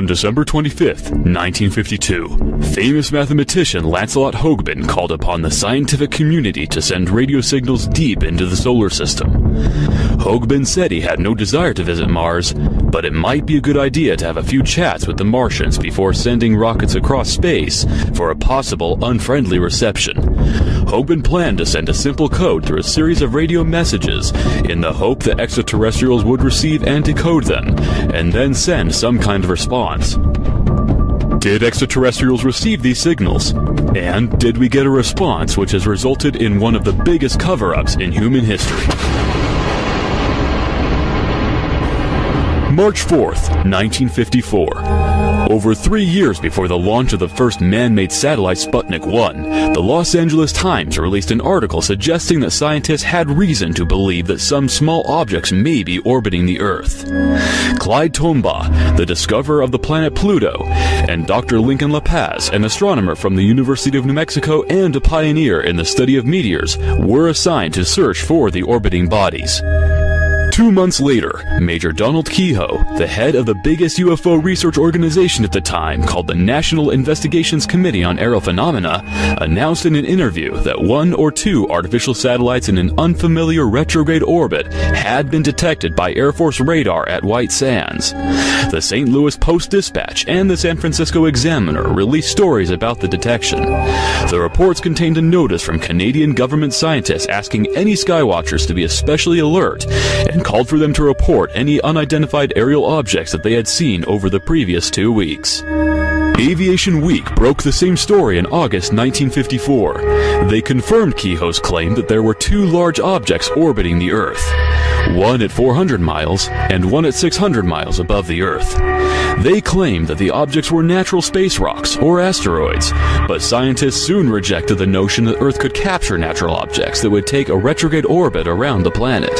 On December 25th, 1952, famous mathematician Lancelot Hogben called upon the scientific community to send radio signals deep into the solar system. Hogben said he had no desire to visit Mars, but it might be a good idea to have a few chats with the Martians before sending rockets across space for a possible unfriendly reception. Hogben planned to send a simple code through a series of radio messages in the hope that extraterrestrials would receive and decode them, and then send some kind of response. Did extraterrestrials receive these signals? And did we get a response which has resulted in one of the biggest cover-ups in human history? March 4th, 1954. Over 3 years before the launch of the first man-made satellite Sputnik 1, the Los Angeles Times released an article suggesting that scientists had reason to believe that some small objects may be orbiting the Earth. Clyde Tombaugh, the discoverer of the planet Pluto, and Dr. Lincoln La Paz, an astronomer from the University of New Mexico and a pioneer in the study of meteors, were assigned to search for the orbiting bodies. 2 months later, Major Donald Keyhoe, the head of the biggest UFO research organization at the time called the National Investigations Committee on Aerial Phenomena, announced in an interview that 1 or 2 artificial satellites in an unfamiliar retrograde orbit had been detected by Air Force radar at White Sands. The St. Louis Post-Dispatch and the San Francisco Examiner released stories about the detection. The reports contained a notice from Canadian government scientists asking any skywatchers to be especially alert and called for them to report any unidentified aerial objects that they had seen over the previous 2 weeks. Aviation Week broke the same story in August 1954. They confirmed Keyhoe's claim that there were 2 large objects orbiting the Earth, one at 400 miles and one at 600 miles above the Earth. They claimed that the objects were natural space rocks or asteroids, but scientists soon rejected the notion that Earth could capture natural objects that would take a retrograde orbit around the planet.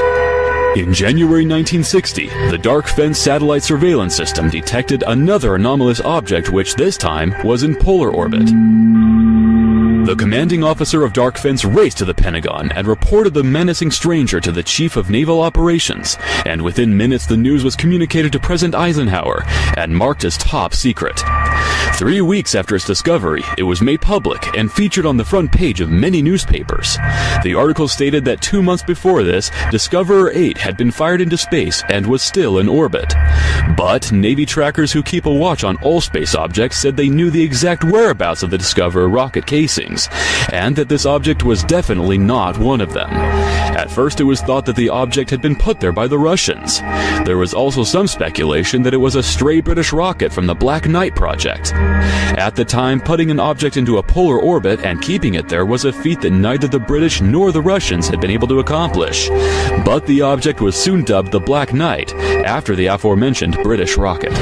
In January 1960, the Dark Fence satellite surveillance system detected another anomalous object which this time was in polar orbit. The commanding officer of Dark Fence raced to the Pentagon and reported the menacing stranger to the Chief of Naval Operations, and within minutes the news was communicated to President Eisenhower and marked as top secret. 3 weeks after its discovery, it was made public and featured on the front page of many newspapers. The article stated that 2 months before this, Discoverer 8 had been fired into space and was still in orbit. But Navy trackers who keep a watch on all space objects said they knew the exact whereabouts of the Discoverer rocket casings, and that this object was definitely not one of them. At first it was thought that the object had been put there by the Russians. There was also some speculation that it was a stray British rocket from the Black Knight project. At the time, putting an object into a polar orbit and keeping it there was a feat that neither the British nor the Russians had been able to accomplish. But the object was soon dubbed the Black Knight, after the aforementioned British rocket.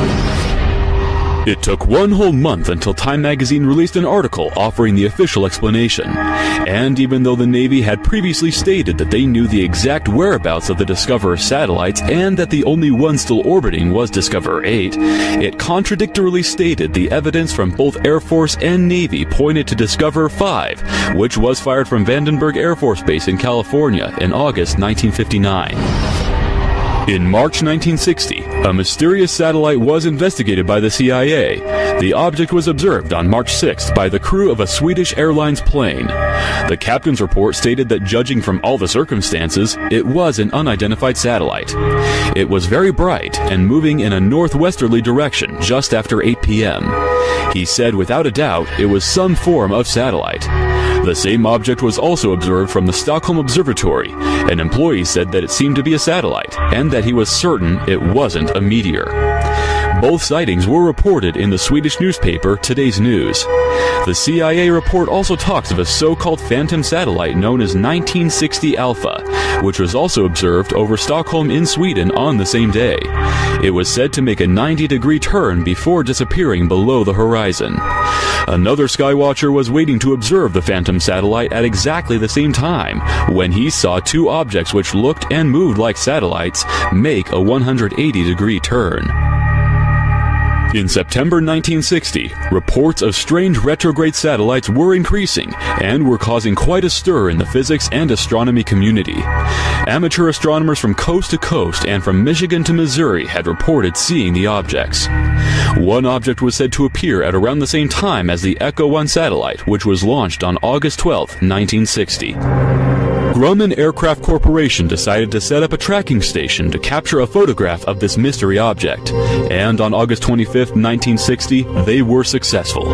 It took 1 whole month until Time magazine released an article offering the official explanation. And even though the Navy had previously stated that they knew the exact whereabouts of the Discoverer satellites and that the only one still orbiting was Discoverer 8, it contradictorily stated the evidence from both Air Force and Navy pointed to Discoverer 5, which was fired from Vandenberg Air Force Base in California in August 1959. In March 1960, a mysterious satellite was investigated by the CIA. The object was observed on March 6th by the crew of a Swedish Airlines plane. The captain's report stated that judging from all the circumstances, it was an unidentified satellite. It was very bright and moving in a northwesterly direction just after 8 p.m. He said without a doubt it was some form of satellite. The same object was also observed from the Stockholm Observatory. An employee said that it seemed to be a satellite, and that he was certain it wasn't a meteor. Both sightings were reported in the Swedish newspaper Today's News. The CIA report also talks of a so-called phantom satellite known as 1960 Alpha, which was also observed over Stockholm in Sweden on the same day. It was said to make a 90-degree turn before disappearing below the horizon. Another skywatcher was waiting to observe the phantom satellite at exactly the same time when he saw 2 objects which looked and moved like satellites make a 180-degree turn. In September 1960, reports of strange retrograde satellites were increasing and were causing quite a stir in the physics and astronomy community. Amateur astronomers from coast to coast and from Michigan to Missouri had reported seeing the objects. One object was said to appear at around the same time as the Echo 1 satellite, which was launched on August 12, 1960. Grumman Aircraft Corporation decided to set up a tracking station to capture a photograph of this mystery object, and on August 25, 1960, they were successful.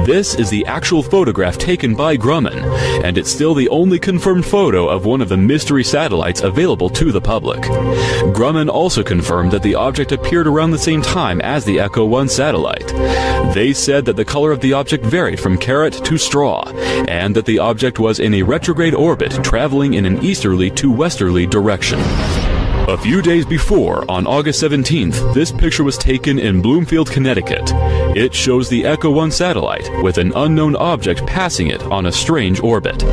This is the actual photograph taken by Grumman, and it's still the only confirmed photo of one of the mystery satellites available to the public. Grumman also confirmed that the object appeared around the same time as the Echo 1 satellite. They said that the color of the object varied from carrot to straw, and that the object was in a retrograde orbit traveling in an easterly to westerly direction. A few days before, on August 17th, this picture was taken in Bloomfield, Connecticut. It shows the Echo 1 satellite with an unknown object passing it on a strange orbit.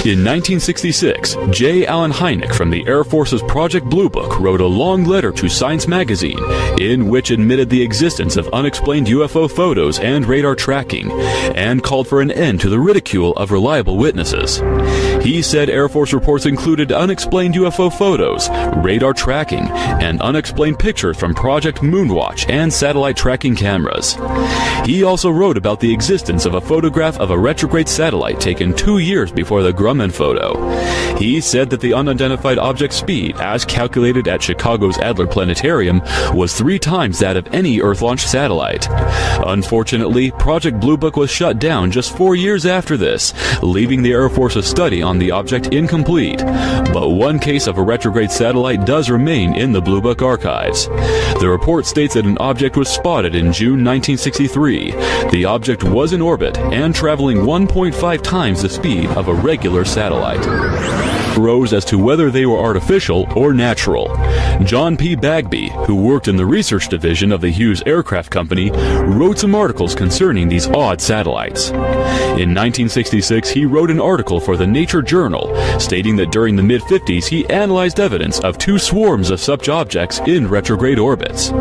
In 1966, J. Allen Hynek from the Air Force's Project Blue Book wrote a long letter to Science magazine in which admitted the existence of unexplained UFO photos and radar tracking, and called for an end to the ridicule of reliable witnesses. He said Air Force reports included unexplained UFO photos, radar tracking, and unexplained pictures from Project Moonwatch and satellite tracking cameras. He also wrote about the existence of a photograph of a retrograde satellite taken 2 years before the Grumman photo. He said that the unidentified object's speed, as calculated at Chicago's Adler Planetarium, was 3 times that of any Earth-launched satellite. Unfortunately, Project Blue Book was shut down just 4 years after this, leaving the Air Force's study on the object incomplete. But one case of a retrograde satellite does remain in the Blue Book archives. The report states that an object was spotted in June 1963. The object was in orbit and traveling 1.5 times the speed of a regular satellite. Rose as to whether they were artificial or natural. John P. Bagby, who worked in the research division of the Hughes Aircraft Company, wrote some articles concerning these odd satellites. In 1966, he wrote an article for the Nature Journal, stating that during the mid-50s he analyzed evidence of 2 swarms of such objects in retrograde orbits.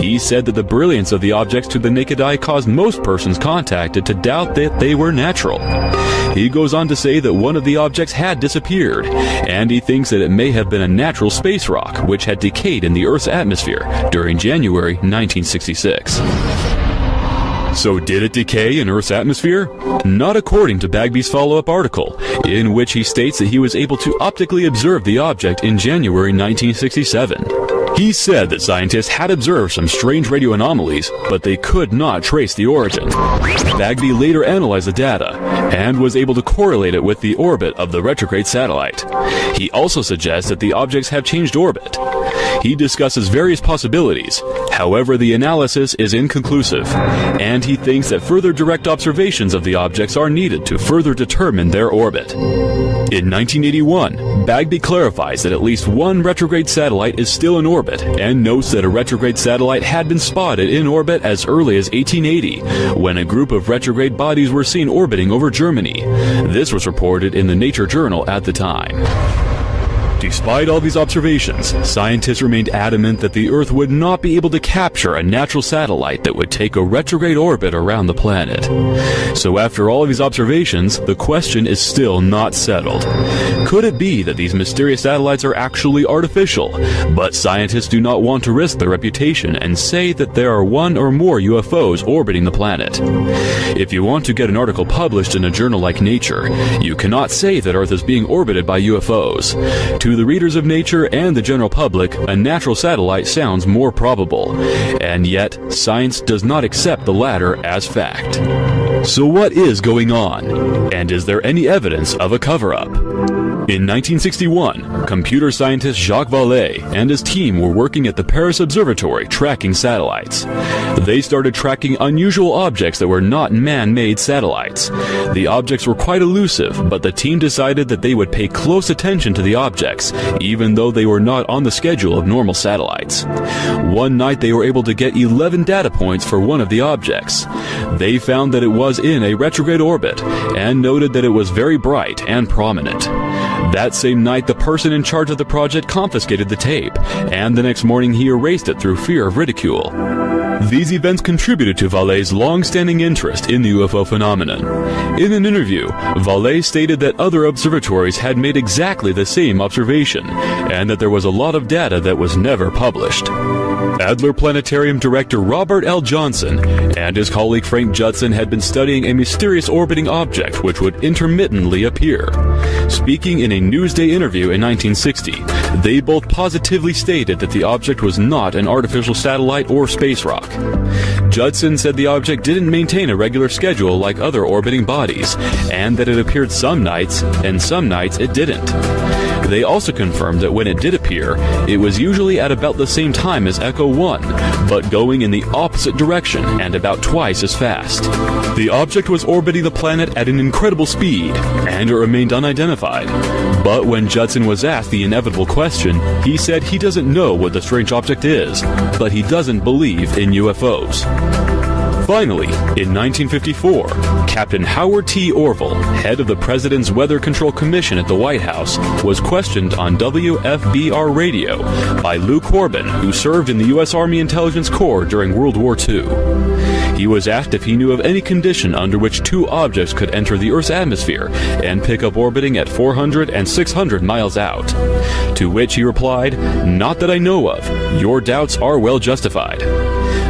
He said that the brilliance of the objects to the naked eye caused most persons contacted to doubt that they were natural. He goes on to say that one of the objects had disappeared, and he thinks that it may have been a natural space rock which had decayed in the Earth's atmosphere during January 1966. So did it decay in Earth's atmosphere? Not according to Bagby's follow-up article, in which he states that he was able to optically observe the object in January 1967. He said that scientists had observed some strange radio anomalies, but they could not trace the origin. Bagby later analyzed the data, and was able to correlate it with the orbit of the retrograde satellite. He also suggests that the objects have changed orbit. He discusses various possibilities, however the analysis is inconclusive, and he thinks that further direct observations of the objects are needed to further determine their orbit. In 1981, Bagby clarifies that at least one retrograde satellite is still in orbit, and notes that a retrograde satellite had been spotted in orbit as early as 1880, when a group of retrograde bodies were seen orbiting over Germany. This was reported in the Nature Journal at the time. Despite all these observations, scientists remained adamant that the Earth would not be able to capture a natural satellite that would take a retrograde orbit around the planet. So after all of these observations, the question is still not settled. Could it be that these mysterious satellites are actually artificial, but scientists do not want to risk their reputation and say that there are one or more UFOs orbiting the planet? If you want to get an article published in a journal like Nature, you cannot say that Earth is being orbited by UFOs. To the readers of Nature and the general public, a natural satellite sounds more probable, and yet science does not accept the latter as fact. So what is going on? And is there any evidence of a cover-up? In 1961, computer scientist Jacques Vallée and his team were working at the Paris Observatory tracking satellites. They started tracking unusual objects that were not man-made satellites. The objects were quite elusive, but the team decided that they would pay close attention to the objects, even though they were not on the schedule of normal satellites. One night they were able to get 11 data points for one of the objects. They found that it was in a retrograde orbit, and noted that it was very bright and prominent. That same night, the person in charge of the project confiscated the tape, and the next morning he erased it through fear of ridicule. These events contributed to Vallee's long-standing interest in the UFO phenomenon. In an interview, Vallee stated that other observatories had made exactly the same observation, and that there was a lot of data that was never published. Adler Planetarium director Robert L. Johnson and his colleague Frank Judson had been studying a mysterious orbiting object which would intermittently appear. Speaking in a Newsday interview in 1960, they both positively stated that the object was not an artificial satellite or space rock. Judson said the object didn't maintain a regular schedule like other orbiting bodies, and that it appeared some nights, and some nights it didn't. They also confirmed that when it did appear, it was usually at about the same time as Echo 1, but going in the opposite direction and about twice as fast. The object was orbiting the planet at an incredible speed, and it remained unidentified. But when Judson was asked the inevitable question, he said he doesn't know what the strange object is, but he doesn't believe in UFOs. Finally, in 1954, Captain Howard T. Orville, head of the President's Weather Control Commission at the White House, was questioned on WFBR radio by Lou Corbin, who served in the U.S. Army Intelligence Corps during World War II. He was asked if he knew of any condition under which two objects could enter the Earth's atmosphere and pick up orbiting at 400 and 600 miles out. To which he replied, "Not that I know of. Your doubts are well justified."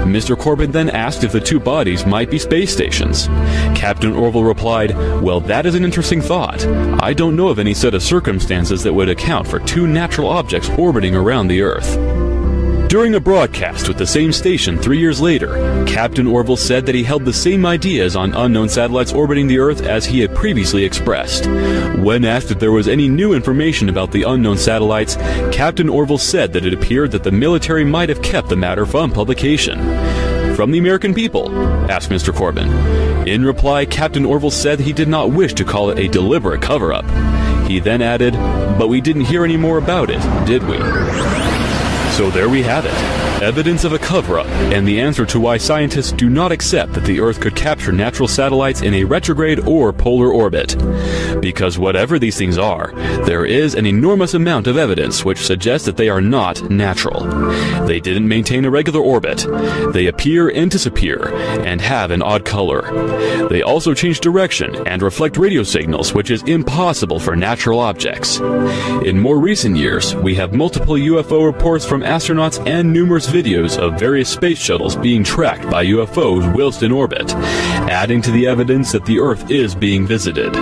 Mr. Corbin then asked if the two bodies might be space stations. Captain Orville replied, "Well, that is an interesting thought. I don't know of any set of circumstances that would account for two natural objects orbiting around the Earth." During a broadcast with the same station 3 years later, Captain Orville said that he held the same ideas on unknown satellites orbiting the Earth as he had previously expressed. When asked if there was any new information about the unknown satellites, Captain Orville said that it appeared that the military might have kept the matter from publication. "From the American people?" asked Mr. Corbin. In reply, Captain Orville said he did not wish to call it a deliberate cover-up. He then added, "But we didn't hear any more about it, did we?" So there we have it. Evidence of a cover-up, and the answer to why scientists do not accept that the Earth could capture natural satellites in a retrograde or polar orbit. Because whatever these things are, there is an enormous amount of evidence which suggests that they are not natural. They didn't maintain a regular orbit. They appear and disappear, and have an odd color. They also change direction and reflect radio signals, which is impossible for natural objects. In more recent years, we have multiple UFO reports from astronauts and numerous videos of various space shuttles being tracked by UFOs whilst in orbit, adding to the evidence that the Earth is being visited.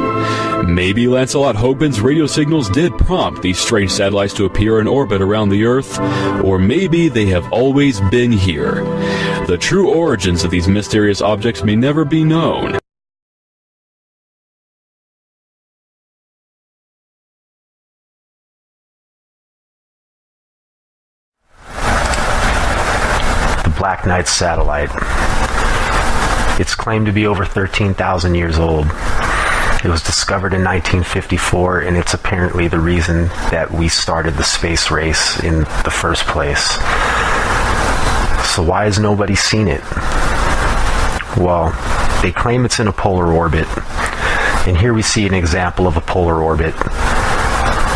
Maybe Lancelot Hogbin's radio signals did prompt these strange satellites to appear in orbit around the Earth, or maybe they have always been here. The true origins of these mysterious objects may never be known. Black Knight satellite. It's claimed to be over 13,000 years old. It was discovered in 1954, and it's apparently the reason that we started the space race in the first place. So why has nobody seen it? Well, they claim it's in a polar orbit, and here we see an example of a polar orbit.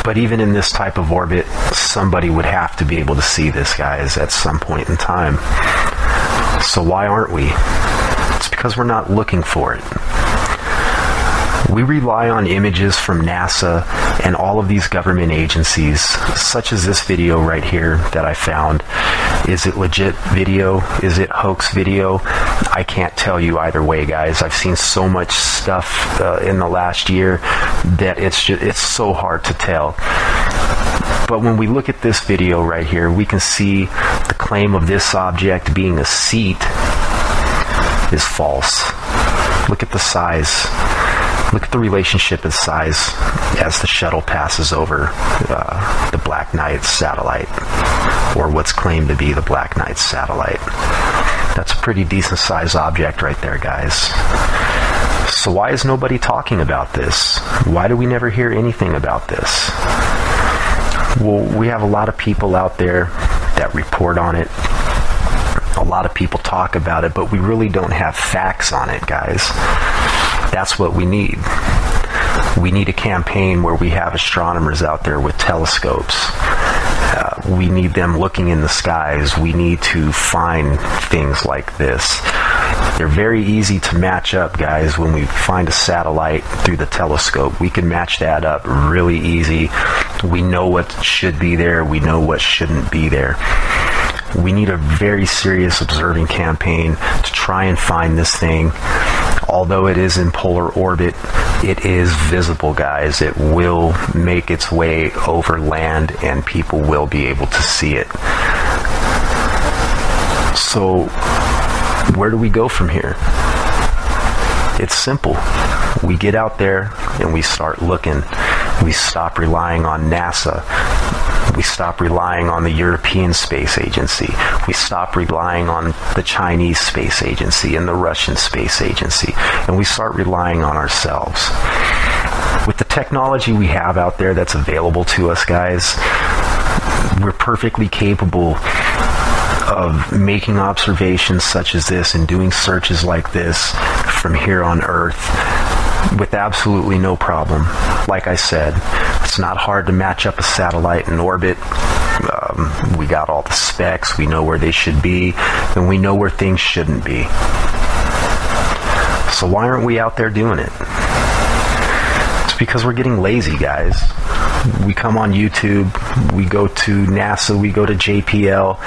But even in this type of orbit, somebody would have to be able to see this, guys, at some point in time. So why aren't we? It's because we're not looking for it. We rely on images from NASA and all of these government agencies, such as this video right here that I found. Is it legit video? Is it hoax video? I can't tell you either way, guys. I've seen so much stuff in the last year that it's so hard to tell. But when we look at this video right here, we can see the claim of this object being a seat is false. Look at the size. Look at the relationship in size as the shuttle passes over the Black Knight satellite, or what's claimed to be the Black Knight satellite. That's a pretty decent sized object right there, guys. So why is nobody talking about this? Why do we never hear anything about this? Well, we have a lot of people out there that report on it. A lot of people talk about it, but we really don't have facts on it, guys. That's what we need. We need a campaign where we have astronomers out there with telescopes, We need them looking in the skies. We need to find things like this. They're very easy to match up, guys. When we find a satellite through the telescope, we can match that up really easy. We know what should be there. We know what shouldn't be there. We need a very serious observing campaign to try and find this thing. Although it is in polar orbit, it is visible, guys. It will make its way over land and people will be able to see it. So, where do we go from here? It's simple. We get out there and we start looking. We stop relying on NASA. We stop relying on the European Space Agency. We stop relying on the Chinese Space Agency and the Russian Space Agency. And we start relying on ourselves. With the technology we have out there that's available to us, guys, we're perfectly capable of making observations such as this and doing searches like this from here on Earth with absolutely no problem. Like I said, it's not hard to match up a satellite in orbit. We got all the specs, we know where they should be, and we know where things shouldn't be. So why aren't we out there doing it? It's because we're getting lazy, guys. We come on YouTube, we go to NASA, we go to JPL,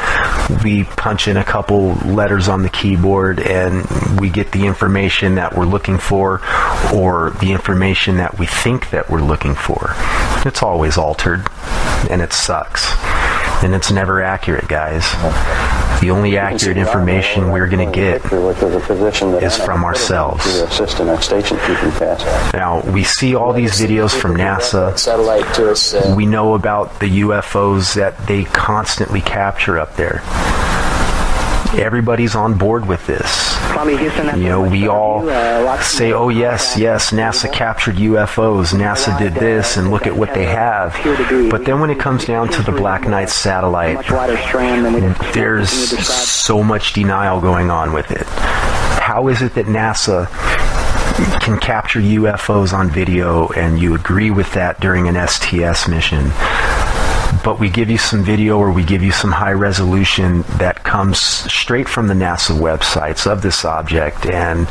we punch in a couple letters on the keyboard and we get the information that we're looking for, or the information that we think that we're looking for. It's always altered, and it sucks. And it's never accurate, guys. The only accurate information we're going to get is from ourselves. Now, we see all these videos from NASA. We know about the UFOs that they constantly capture up there. Everybody's on board with this. You know, we all say, oh yes, NASA captured UFOs, NASA did this, and look at what they have. But then when it comes down to the Black Knight satellite, there's so much denial going on with it. How is it that NASA can capture UFOs on video and you agree with that during an STS mission, but we give you some video or we give you some high resolution that comes straight from the NASA websites of this object, and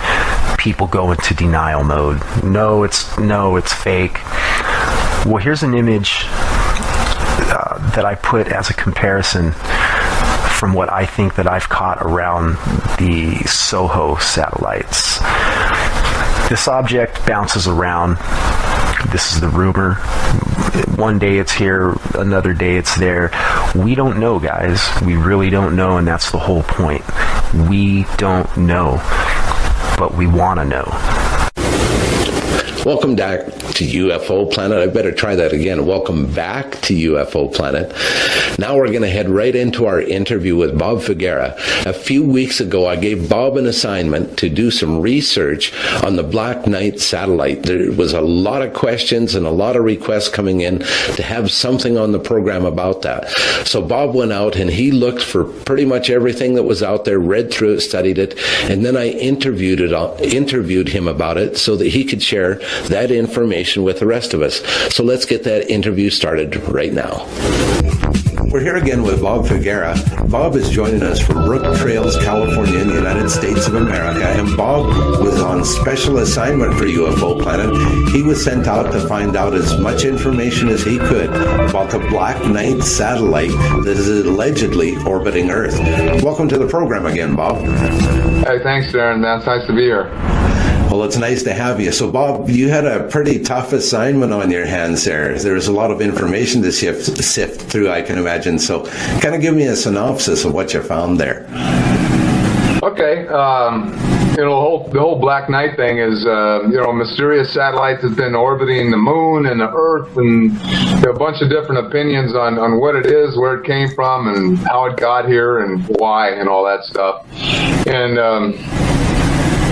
people go into denial mode? No, it's fake. Well, here's an image that I put as a comparison from what I think that I've caught around the SOHO satellites. This object bounces around. This is the rumor. One day it's here, another day it's there. We don't know, guys. We really don't know, and that's the whole point. We don't know, but we want to know. Welcome back to UFO Planet. I better try that again. Welcome back to UFO Planet. Now we're going to head right into our interview with Bob Figuera. A few weeks ago, I gave Bob an assignment to do some research on the Black Knight satellite. There was a lot of questions and a lot of requests coming in to have something on the program about that. So Bob went out and he looked for pretty much everything that was out there, read through it, studied it, and then I interviewed him about it so that he could share that information with the rest of us. So let's get that interview started right now. We're here again with Bob Figuera. Bob is joining us from Brook Trails, California, in the United States of America. And Bob was on special assignment for UFO Planet. He was sent out to find out as much information as he could about the Black Knight satellite that is allegedly orbiting Earth. Welcome to the program again, Bob. Hey, thanks, Darren. It's nice to be here. Well, it's nice to have you. So, Bob, you had a pretty tough assignment on your hands there. There's a lot of information to sift through, I can imagine. So, kind of give me a synopsis of what you found there. Okay. The whole Black Knight thing is, mysterious satellites that's been orbiting the moon and the Earth, and a bunch of different opinions on what it is, where it came from, and how it got here, and why, and all that stuff. And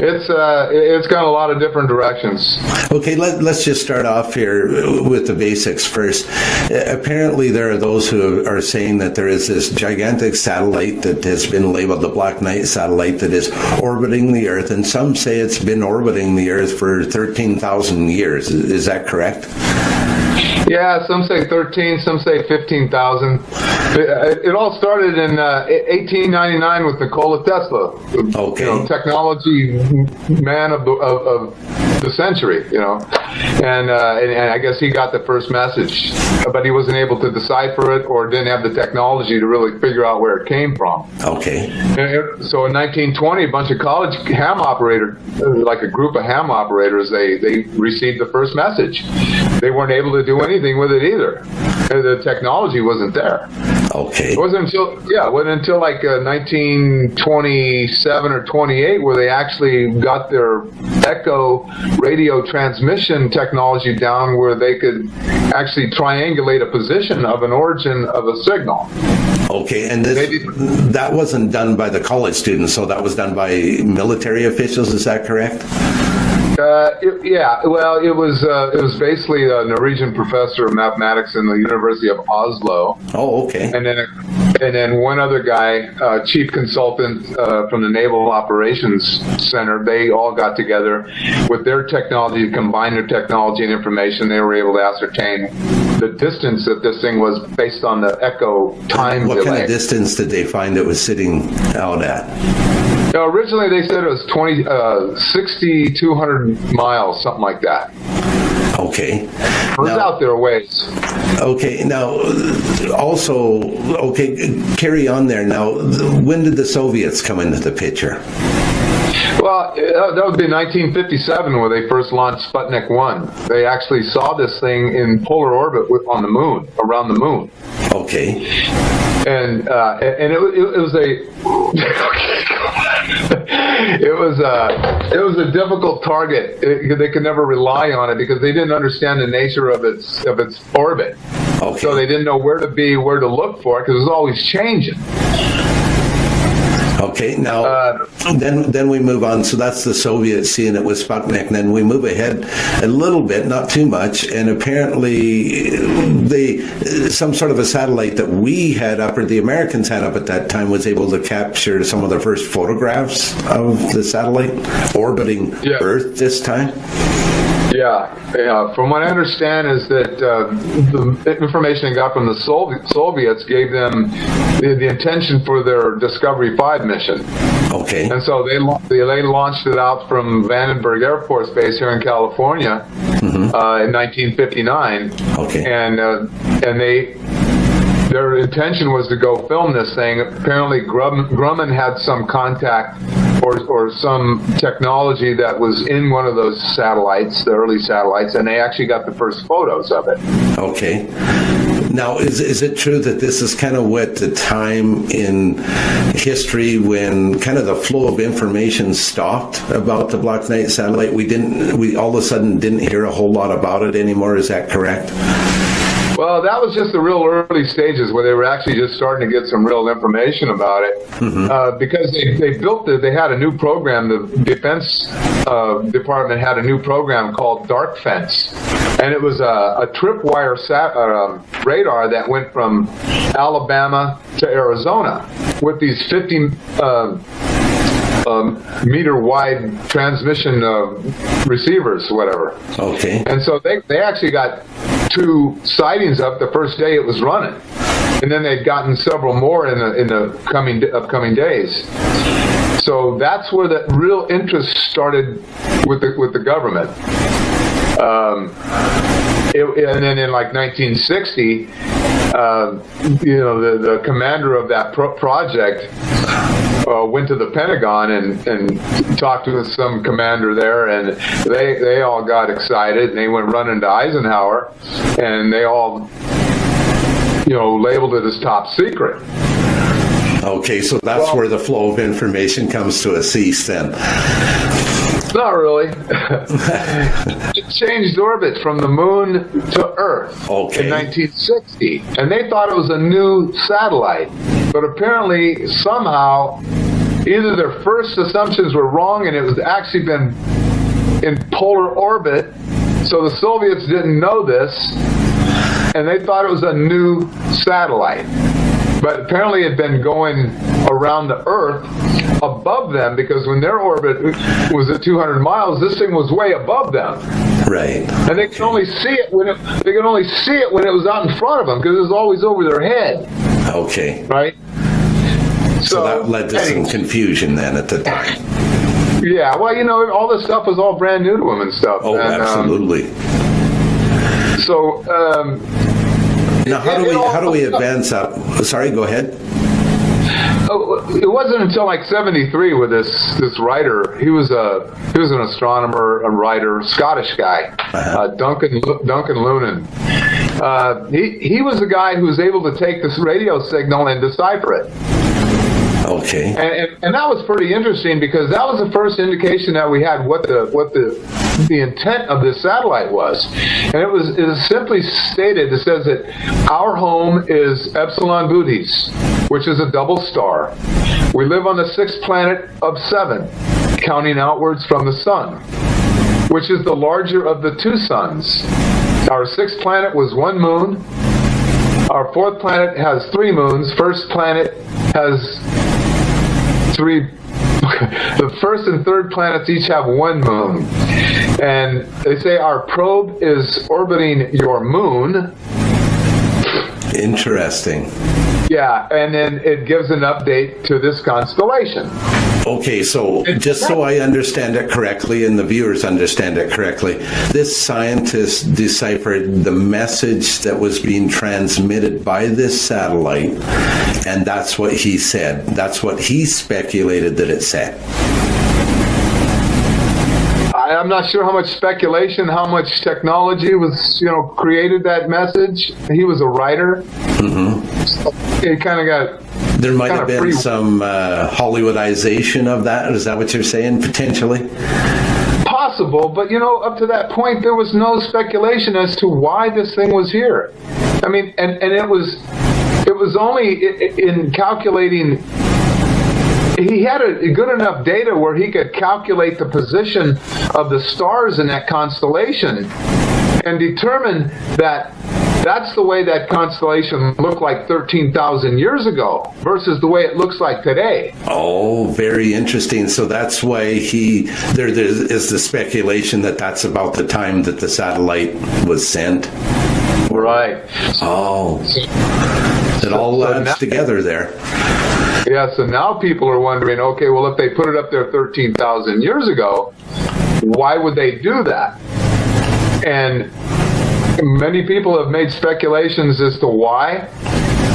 it's gone a lot of different directions. Okay, let's just start off here with the basics first. Apparently there are those who are saying that there is this gigantic satellite that has been labeled the Black Knight satellite that is orbiting the Earth, and some say it's been orbiting the Earth for 13,000 years. Is that correct? Yeah, some say 13, some say 15,000. It all started in 1899 with Nikola Tesla, technology man of the century, and I guess he got the first message, but he wasn't able to decipher it or didn't have the technology to really figure out where it came from. Okay. And so in 1920, a bunch of college ham operators, like a group of ham operators, they received the first message. They weren't able to do anything with it either. The technology wasn't there. Okay. It wasn't until like 1927 or 28 where they actually got their echo radio transmission technology down, where they could actually triangulate a position of an origin of a signal. Okay, and that wasn't done by the college students, so that was done by military officials, is that correct? It was basically a Norwegian professor of mathematics in the University of Oslo. Oh, okay. And then one other guy, chief consultant from the Naval Operations Center. They all got together with their technology, combined their technology and information. They were able to ascertain the distance that this thing was based on the echo time delay. What kind of distance did they find it was sitting out at? Originally, they said it was 6,200 miles, something like that. Okay. It was out there a ways. Okay. Now, also, carry on there. Now, when did the Soviets come into the picture? Well, that would be 1957 when they first launched Sputnik 1. They actually saw this thing in polar orbit on the moon, around the moon. Okay. And it was a it was a difficult target. They could never rely on it because they didn't understand the nature of its orbit. Okay. So they didn't know where to look for it because it was always changing. Okay, now then we move on. So that's the Soviets seeing it with Sputnik. And then we move ahead a little bit, not too much, and apparently some sort of a satellite that we had up, or the Americans had up at that time, was able to capture some of the first photographs of the satellite orbiting Earth this time. Yeah. From what I understand is that the information they got from the Soviets gave them the intention for their Discovery 5 mission. Okay. And so they launched it out from Vandenberg Air Force Base here in California in 1959. Okay. And their intention was to go film this thing. Apparently, Grumman had some contact or some technology that was in one of those satellites, the early satellites, and they actually got the first photos of it. Okay. Now, is it true that this is kind of what the time in history when kind of the flow of information stopped about the Black Knight satellite? We all of a sudden didn't hear a whole lot about it anymore. Is that correct? Well, that was just the real early stages where they were actually just starting to get some real information about it. Because they had a new program. The Defense Department had a new program called Dark Fence. And it was a tripwire radar that went from Alabama to Arizona with these 50 meter wide transmission receivers, whatever. Okay. And so they actually got 2 sightings up the first day it was running, and then they'd gotten several more in the upcoming days. So that's where the real interest started with the government. And then in like 1960, the commander of that project went to the Pentagon and talked with some commander there, and they all got excited, and they went running to Eisenhower, and they all labeled it as top secret. Okay, so that's where the flow of information comes to a cease then. Not really. It changed orbit from the moon to Earth in 1960, and they thought it was a new satellite. But apparently, somehow, either their first assumptions were wrong and it was actually been in polar orbit, so the Soviets didn't know this, and they thought it was a new satellite. but apparently it had been going around the Earth above them, because when their orbit was at 200 miles, this thing was way above them. Right. And they could only see it when it was out in front of them, because it was always over their head. Okay. Right. So that led to some confusion then at the time. Yeah. Well, all this stuff was all brand new to them and stuff. Oh, and, absolutely. Now, how do we advance up? Sorry, go ahead. It wasn't until like 73 with this writer. He was an astronomer, a writer, Scottish guy, Duncan Lunan. He was the guy who was able to take this radio signal and decipher it. Okay. And that was pretty interesting, because that was the first indication that we had what the intent of this satellite was. And it was simply stated, it says that our home is Epsilon Bootes, which is a double star. We live on the sixth planet of 7, counting outwards from the sun, which is the larger of the two suns. Our sixth planet was 1 moon. Our fourth planet has 3 moons. First planet has 3. The first and third planets each have 1 moon. And they say our probe is orbiting your moon. Interesting. Yeah, and then it gives an update to this constellation. Okay, so just so I understand it correctly and the viewers understand it correctly, this scientist deciphered the message that was being transmitted by this satellite, and that's what he said. That's what he speculated that it said. I'm not sure how much speculation, how much technology was, created that message. He was a writer. Mm-hmm. So it kind of got... There might have been some Hollywoodization of that. Is that what you're saying, potentially? Possible, but, up to that point, there was no speculation as to why this thing was here. I mean, and it was only in calculating... He had a good enough data where he could calculate the position of the stars in that constellation and determine that that's the way that constellation looked like 13,000 years ago versus the way it looks like today. Oh, very interesting. So that's why there is the speculation that that's about the time that the satellite was sent. Right. Oh, it all adds together there. Yeah, so now people are wondering, okay, well, if they put it up there 13,000 years ago, why would they do that? And many people have made speculations as to why,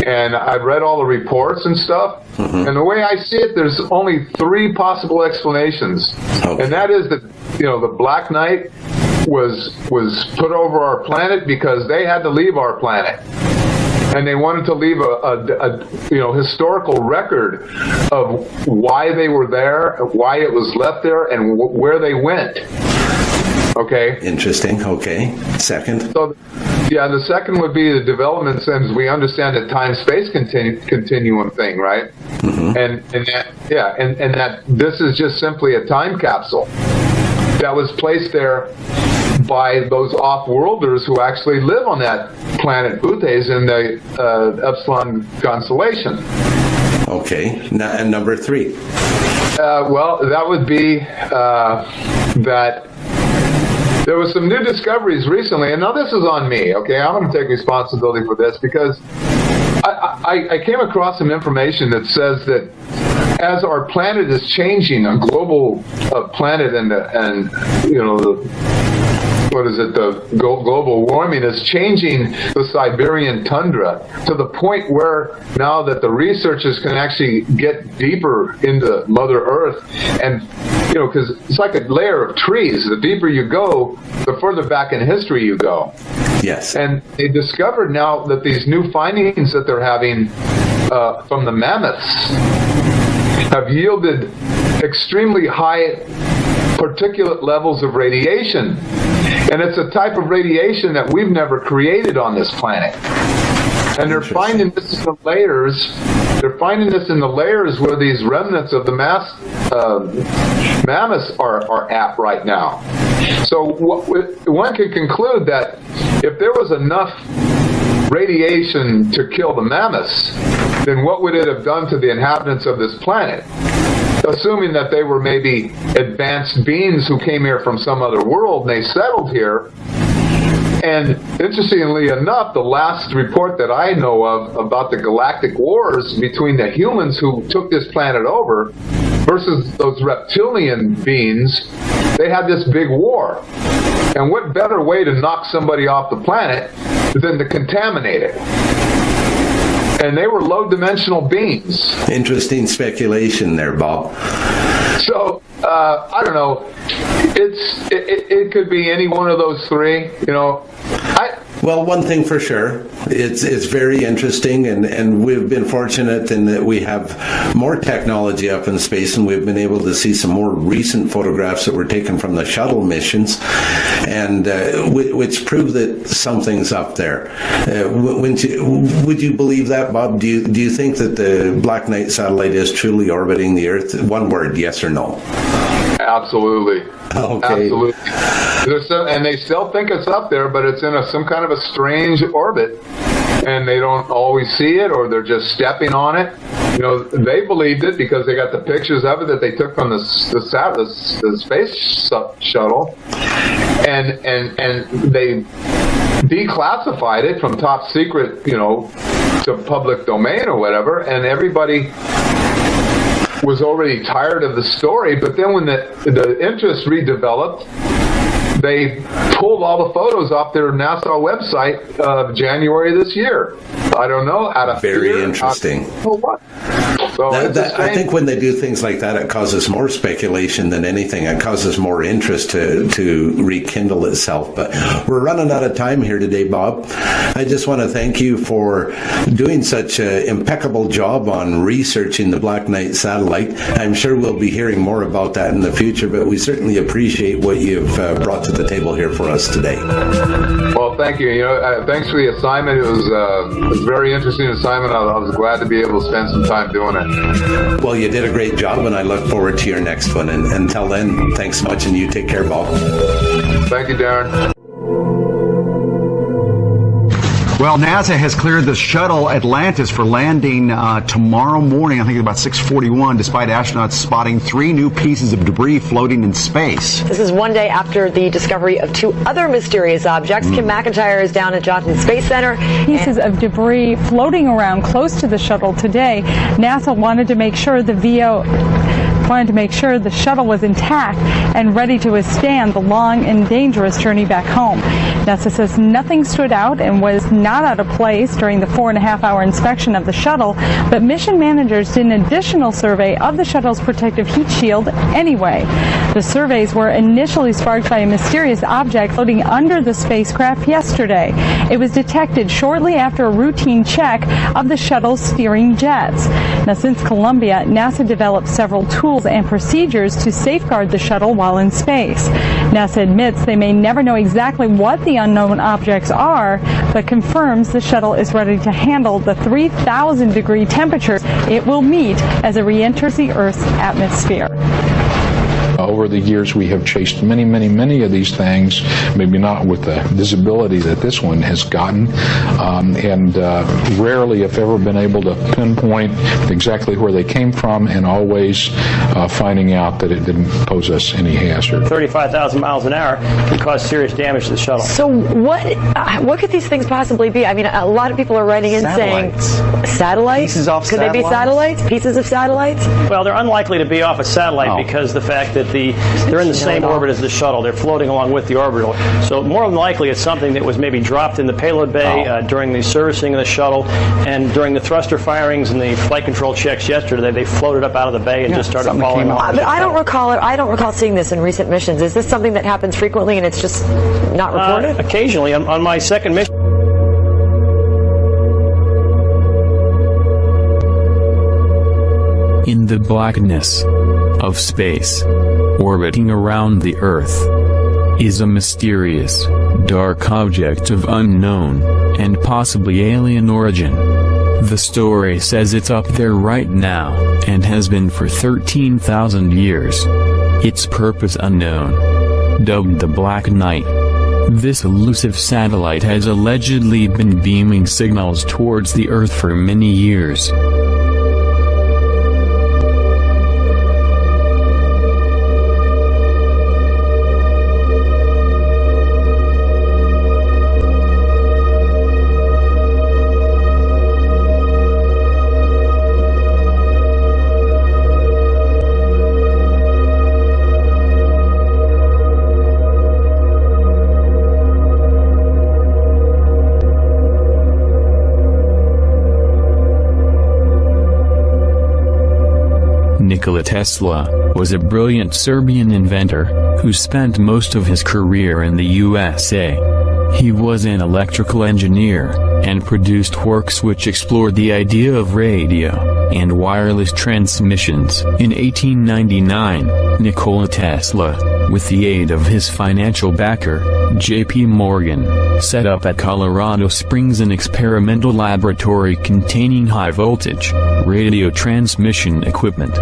and I've read all the reports and stuff, and the way I see it, there's only 3 possible explanations. Okay. And that is that, the Black Knight was put over our planet because they had to leave our planet. And they wanted to leave a historical record of why they were there, why it was left there, and where they went. Okay. Interesting. Okay. Second. So, the second would be the development, since we understand the time-space continuum thing, right? Mm-hmm. And that this is just simply a time capsule that was placed there by those off-worlders who actually live on that planet Bootes in the Epsilon constellation. Okay. Now, and number 3. Well, that would be that there was some new discoveries recently, and now this is on me, okay? I'm going to take responsibility for this, because I came across some information that says that as our planet is changing, a global planet, and the global warming is changing the Siberian tundra to the point where now that the researchers can actually get deeper into Mother Earth, and because it's like a layer of trees. The deeper you go, the further back in history you go. Yes. And they discovered now that these new findings that they're having from the mammoths have yielded extremely high particulate levels of radiation. And it's a type of radiation that we've never created on this planet. And they're finding this in the layers. They're finding this in the layers where these remnants of the mammoths are at right now. So one could conclude that if there was enough radiation to kill the mammoths, then what would it have done to the inhabitants of this planet? Assuming that they were maybe advanced beings who came here from some other world and they settled here. And interestingly enough, the last report that I know of about the galactic wars between the humans who took this planet over versus those reptilian beings, they had this big war. And what better way to knock somebody off the planet than to contaminate it? And they were low-dimensional beings. Interesting speculation there, Bob. So, I don't know. It could be any one of those three. Well, one thing for sure, it's very interesting, and we've been fortunate in that we have more technology up in space, and we've been able to see some more recent photographs that were taken from the shuttle missions, and which prove that something's up there. Would you believe that, Bob? Do you think that the Black Knight satellite is truly orbiting the Earth? One word, yes or no? Absolutely. Okay. Absolutely. And they still think it's up there, but it's in some kind of a strange orbit, and they don't always see it, or they're just stepping on it. They believed it because they got the pictures of it that they took from the space shuttle, and they declassified it from top secret, to public domain or whatever, and everybody was already tired of the story. But then when the interest redeveloped, they pulled all the photos off their NASA website of January this year. I don't know, out of very fear, interesting. What? So I think when they do things like that, it causes more speculation than anything. It causes more interest to rekindle itself. But we're running out of time here today, Bob. I just want to thank you for doing such an impeccable job on researching the Black Knight satellite. I'm sure we'll be hearing more about that in the future, but we certainly appreciate what you've brought to the table here for us today. Well, thank you. Thanks for the assignment. It was a very interesting assignment. I was glad to be able to spend some time doing it. Well, you did a great job, and I look forward to your next one. And until then, thanks so much, and you take care, Bob. Thank you, Darren. Well, NASA has cleared the shuttle Atlantis for landing tomorrow morning, I think about 6:41, despite astronauts spotting 3 new pieces of debris floating in space. This is one day after the discovery of 2 other mysterious objects. Kim McIntyre is down at Johnson Space Center. Pieces of debris floating around close to the shuttle today. NASA wanted to make sure the shuttle was intact and ready to withstand the long and dangerous journey back home. NASA says nothing stood out and was not out of place during the 4.5-hour inspection of the shuttle, but mission managers did an additional survey of the shuttle's protective heat shield anyway. The surveys were initially sparked by a mysterious object floating under the spacecraft yesterday. It was detected shortly after a routine check of the shuttle's steering jets. Now, since Columbia, NASA developed several tools and procedures to safeguard the shuttle while in space. NASA admits they may never know exactly what the unknown objects are, but confirms the shuttle is ready to handle the 3,000-degree temperatures it will meet as it re-enters the Earth's atmosphere. Over the years, we have chased many of these things, maybe not with the visibility that this one has gotten, and rarely, if ever, been able to pinpoint exactly where they came from, and always finding out that it didn't pose us any hazard. 35,000 miles an hour can cause serious damage to the shuttle. So what could these things possibly be? I mean, a lot of people are writing in saying satellites. Pieces off could they be satellites? Pieces of satellites? Well, they're unlikely to be off a satellite because the fact that they're in the same orbit as the shuttle. They're floating along with the orbital. So more than likely it's something that was maybe dropped in the payload bay during the servicing of the shuttle, and during the thruster firings and the flight control checks yesterday, they floated up out of the bay and just started falling off. But I don't recall seeing this in recent missions. Is this something that happens frequently and it's just not reported? Occasionally. On my second mission. In the blackness of space, orbiting around the Earth, is a mysterious, dark object of unknown, and possibly alien origin. The story says it's up there right now, and has been for 13,000 years. Its purpose unknown. Dubbed the Black Knight. This elusive satellite has allegedly been beaming signals towards the Earth for many years. Nikola Tesla was a brilliant Serbian inventor who spent most of his career in the USA. He was an electrical engineer and produced works which explored the idea of radio and wireless transmissions. In 1899, Nikola Tesla, with the aid of his financial backer, J.P. Morgan, set up at Colorado Springs an experimental laboratory containing high-voltage radio transmission equipment.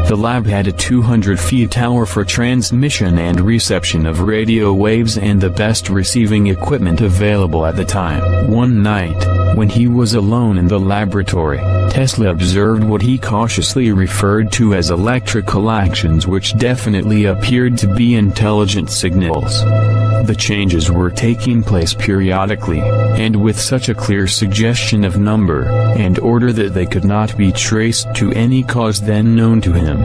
The lab had a 200-foot tower for transmission and reception of radio waves and the best receiving equipment available at the time. One night, when he was alone in the laboratory, Tesla observed what he cautiously referred to as electrical actions which definitely appeared to be intelligent signals. The changes were taking place periodically, and with such a clear suggestion of number and order that they could not be traced to any cause then known to him.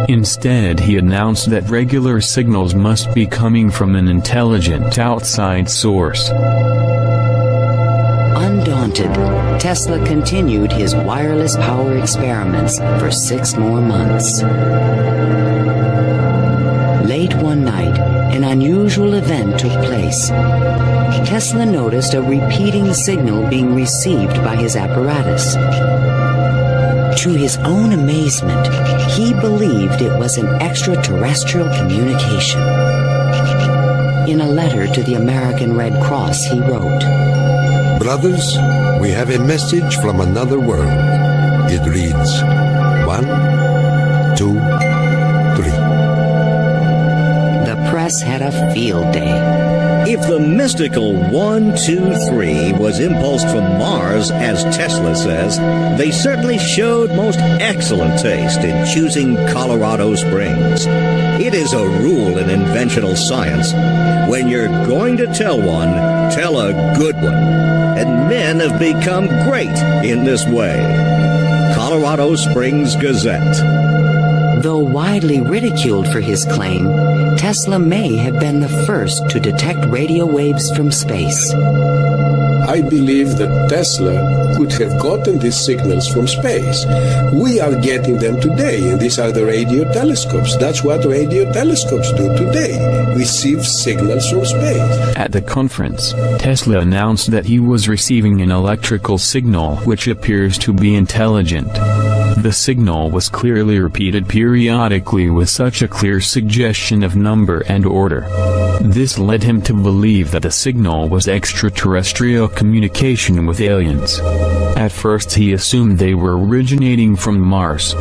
Instead, he announced that regular signals must be coming from an intelligent outside source. Undaunted, Tesla continued his wireless power experiments for 6 more months. Late one night, an unusual event took place. Tesla noticed a repeating signal being received by his apparatus. To his own amazement, he believed it was an extraterrestrial communication. In a letter to the American Red Cross, he wrote, "Brothers, we have a message from another world. It reads, 1, 2, 3. The press had a field day. If the mystical 1, 2, 3 was impulsed from Mars, as Tesla says, they certainly showed most excellent taste in choosing Colorado Springs. It is a rule in inventional science. When you're going to tell one, tell a good one. And men have become great in this way. Colorado Springs Gazette. Though widely ridiculed for his claim, Tesla may have been the first to detect radio waves from space. I believe that Tesla could have gotten these signals from space. We are getting them today, and these are the radio telescopes. That's what radio telescopes do today, receive signals from space. At the conference, Tesla announced that he was receiving an electrical signal which appears to be intelligent. The signal was clearly repeated periodically with such a clear suggestion of number and order. This led him to believe that the signal was extraterrestrial communication with aliens. At first he assumed they were originating from Mars.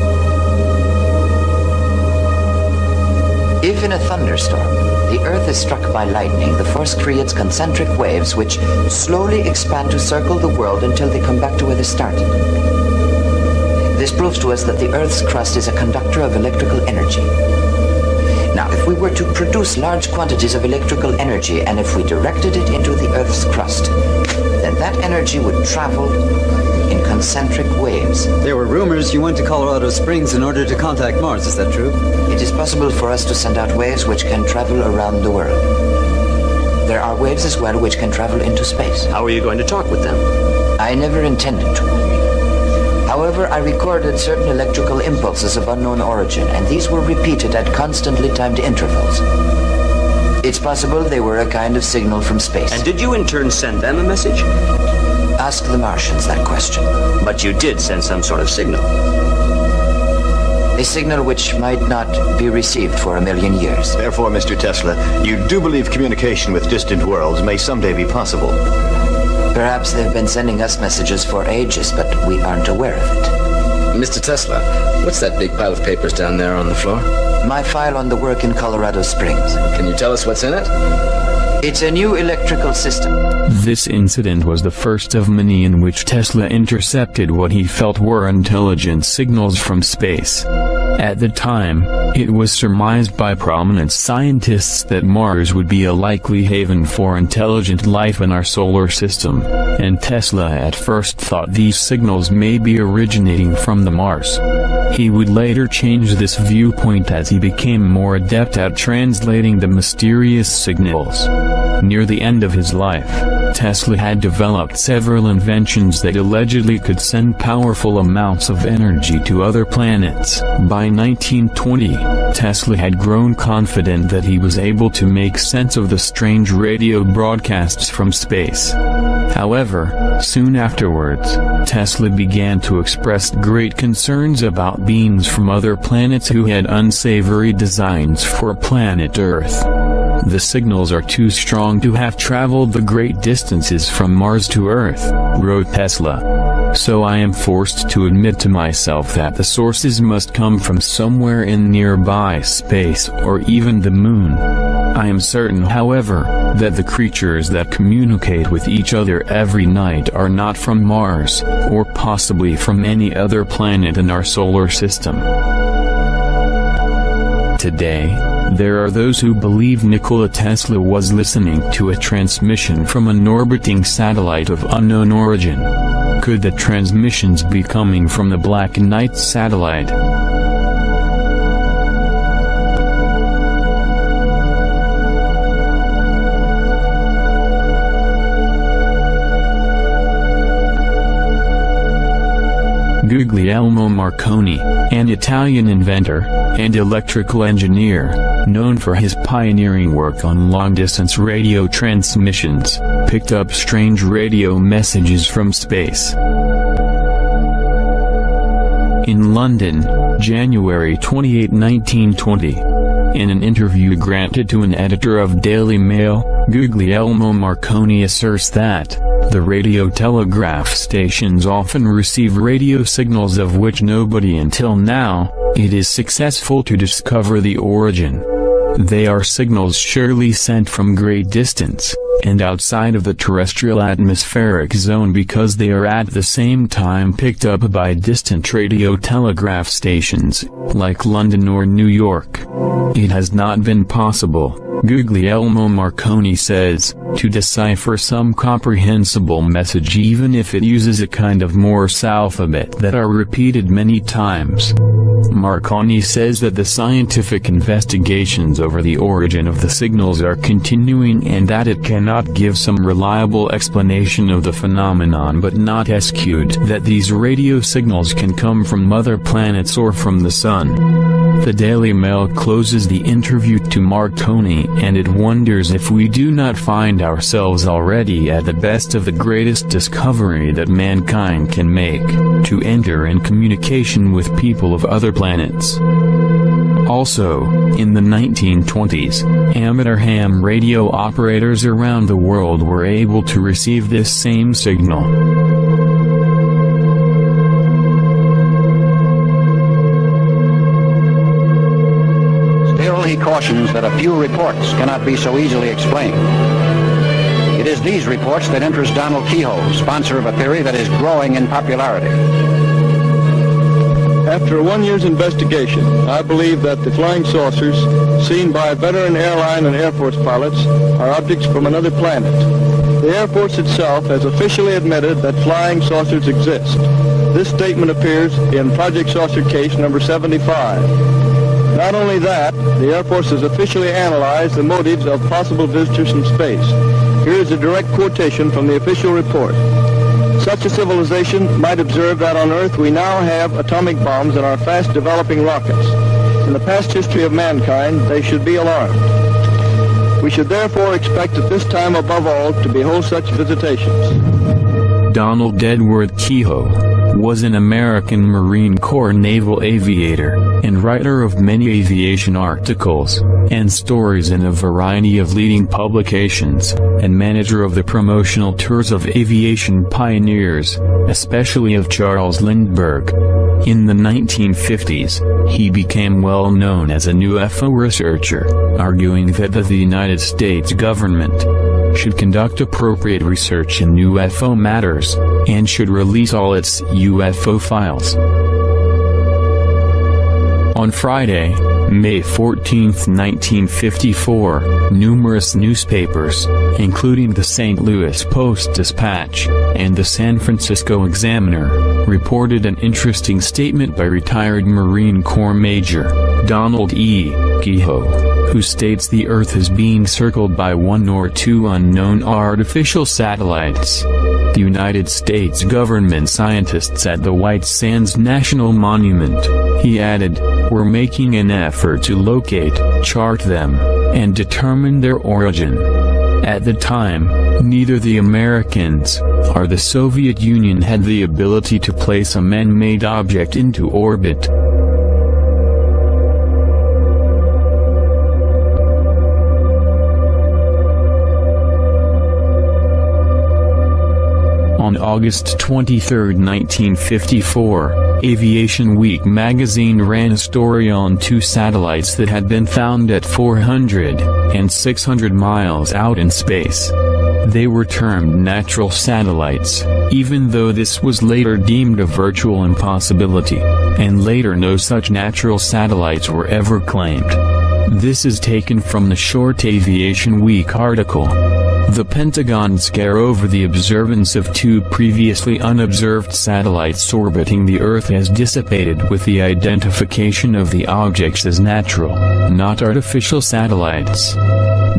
If in a thunderstorm, the Earth is struck by lightning, the force creates concentric waves which slowly expand to circle the world until they come back to where they started. This proves to us that the Earth's crust is a conductor of electrical energy. Now, if we were to produce large quantities of electrical energy, and if we directed it into the Earth's crust, then that energy would travel in concentric waves. There were rumors you went to Colorado Springs in order to contact Mars, is that true? It is possible for us to send out waves which can travel around the world. There are waves as well which can travel into space. How are you going to talk with them? I never intended to. However, I recorded certain electrical impulses of unknown origin, and these were repeated at constantly timed intervals. It's possible they were a kind of signal from space. And did you in turn send them a message? Ask the Martians that question. But you did send some sort of signal. A signal which might not be received for 1,000,000 years. Therefore, Mr. Tesla, you do believe communication with distant worlds may someday be possible. Perhaps they've been sending us messages for ages, but we aren't aware of it. Mr. Tesla, what's that big pile of papers down there on the floor? My file on the work in Colorado Springs. Can you tell us what's in it? It's a new electrical system. This incident was the first of many in which Tesla intercepted what he felt were intelligent signals from space. At the time, it was surmised by prominent scientists that Mars would be a likely haven for intelligent life in our solar system, and Tesla at first thought these signals may be originating from the Mars. He would later change this viewpoint as he became more adept at translating the mysterious signals. Near the end of his life, Tesla had developed several inventions that allegedly could send powerful amounts of energy to other planets. By 1920, Tesla had grown confident that he was able to make sense of the strange radio broadcasts from space. However, soon afterwards, Tesla began to express great concerns about beings from other planets who had unsavory designs for planet Earth. The signals are too strong to have traveled the great distances from Mars to Earth, wrote Tesla. So I am forced to admit to myself that the sources must come from somewhere in nearby space or even the moon. I am certain, however, that the creatures that communicate with each other every night are not from Mars, or possibly from any other planet in our solar system. Today, there are those who believe Nikola Tesla was listening to a transmission from an orbiting satellite of unknown origin. Could the transmissions be coming from the Black Knight satellite? Guglielmo Marconi, an Italian inventor and electrical engineer, known for his pioneering work on long-distance radio transmissions, picked up strange radio messages from space. In London, January 28, 1920. In an interview granted to an editor of Daily Mail, Guglielmo Marconi asserts that the radio telegraph stations often receive radio signals of which nobody until now is successful to discover the origin. They are signals surely sent from great distance, and outside of the terrestrial atmospheric zone, because they are at the same time picked up by distant radio telegraph stations, like London or New York. It has not been possible, Guglielmo Marconi says, to decipher some comprehensible message even if it uses a kind of Morse alphabet that are repeated many times. Marconi says that the scientific investigations over the origin of the signals are continuing and that it cannot give some reliable explanation of the phenomenon, but not exclude that these radio signals can come from other planets or from the sun. The Daily Mail closes the interview to Marconi and it wonders if we do not find ourselves already at the best of the greatest discovery that mankind can make, to enter in communication with people of other planets. Also, in the 1920s, amateur ham radio operators around the world were able to receive this same signal. Still, he cautions that a few reports cannot be so easily explained. It is these reports that interest Donald Keyhoe, sponsor of a theory that is growing in popularity. After 1 year's investigation, I believe that the flying saucers seen by veteran airline and Air Force pilots are objects from another planet. The Air Force itself has officially admitted that flying saucers exist. This statement appears in Project Saucer Case number 75. Not only that, the Air Force has officially analyzed the motives of possible visitors from space. Here is a direct quotation from the official report. Such a civilization might observe that on Earth we now have atomic bombs and are fast developing rockets. In the past history of mankind, they should be alarmed. We should therefore expect at this time above all to behold such visitations. Donald Edward Keyhoe was an American Marine Corps naval aviator, and writer of many aviation articles and stories in a variety of leading publications, and manager of the promotional tours of aviation pioneers, especially of Charles Lindbergh. In the 1950s, he became well known as an UFO researcher, arguing that the United States government should conduct appropriate research in UFO matters, and should release all its UFO files. On Friday, May 14, 1954, numerous newspapers, including the St. Louis Post-Dispatch and the San Francisco Examiner, reported an interesting statement by retired Marine Corps Major Donald E. Kehoe, who states the Earth is being circled by one or two unknown artificial satellites. The United States government scientists at the White Sands National Monument, he added, were making an effort to locate, chart them, and determine their origin. At the time, neither the Americans or the Soviet Union had the ability to place a man-made object into orbit. On August 23, 1954, Aviation Week magazine ran a story on two satellites that had been found at 400 and 600 miles out in space. They were termed natural satellites, even though this was later deemed a virtual impossibility, and later no such natural satellites were ever claimed. This is taken from the short Aviation Week article. The Pentagon scare over the observance of two previously unobserved satellites orbiting the Earth has dissipated with the identification of the objects as natural, not artificial satellites.